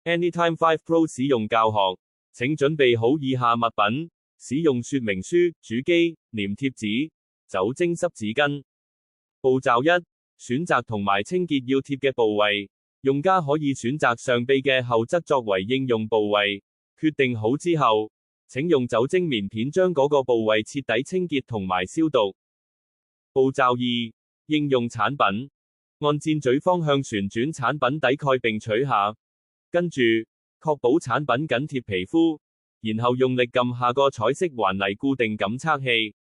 Anytime 5 Pro 使用教學，請準備好以下物品：使用說明書、主機、黏貼紙、酒精濕紙巾。步驟1：選擇同埋清潔要貼嘅部位。用家可以選擇上臂嘅後側作為應用部位。決定好之後，請用酒精棉片將嗰個部位徹底清潔同埋消毒。步驟2：應用產品。按箭嘴方向旋轉產品底蓋並取下，跟住確保產品緊貼皮膚，然後用力撳下個彩色環泥固定感測器。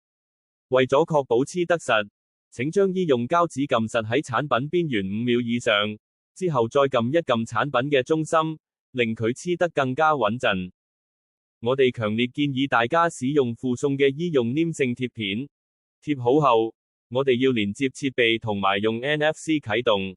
為咗確保黐得實，請將醫用膠紙撳實喺產品邊緣5秒以上，之後再撳一撳產品嘅中心，令佢黐得更加穩陣。我哋強烈建議大家使用附送嘅醫用黏性貼片。貼好後，我哋要連接設備同埋用 NFC 啟動，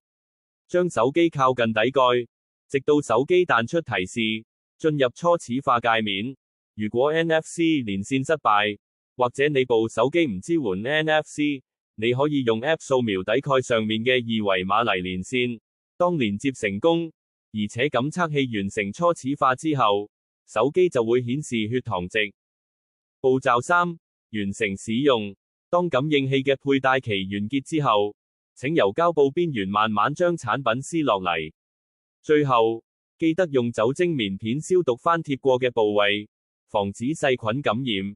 將手機靠近底蓋，直到手機彈出提示，進入初始化界面。如果 NFC 連線失敗，或者你部手機唔支援 NFC， 你可以用 App 掃描底蓋上面嘅二維碼嚟連線。當連接成功，而且感測器完成初始化之後，手機就會顯示血糖值。步驟3：完成使用。當感應器嘅佩戴期完結之後，請由膠布邊緣慢慢將產品撕落嚟。最後，記得用酒精棉片消毒翻貼過嘅部位，防止細菌感染。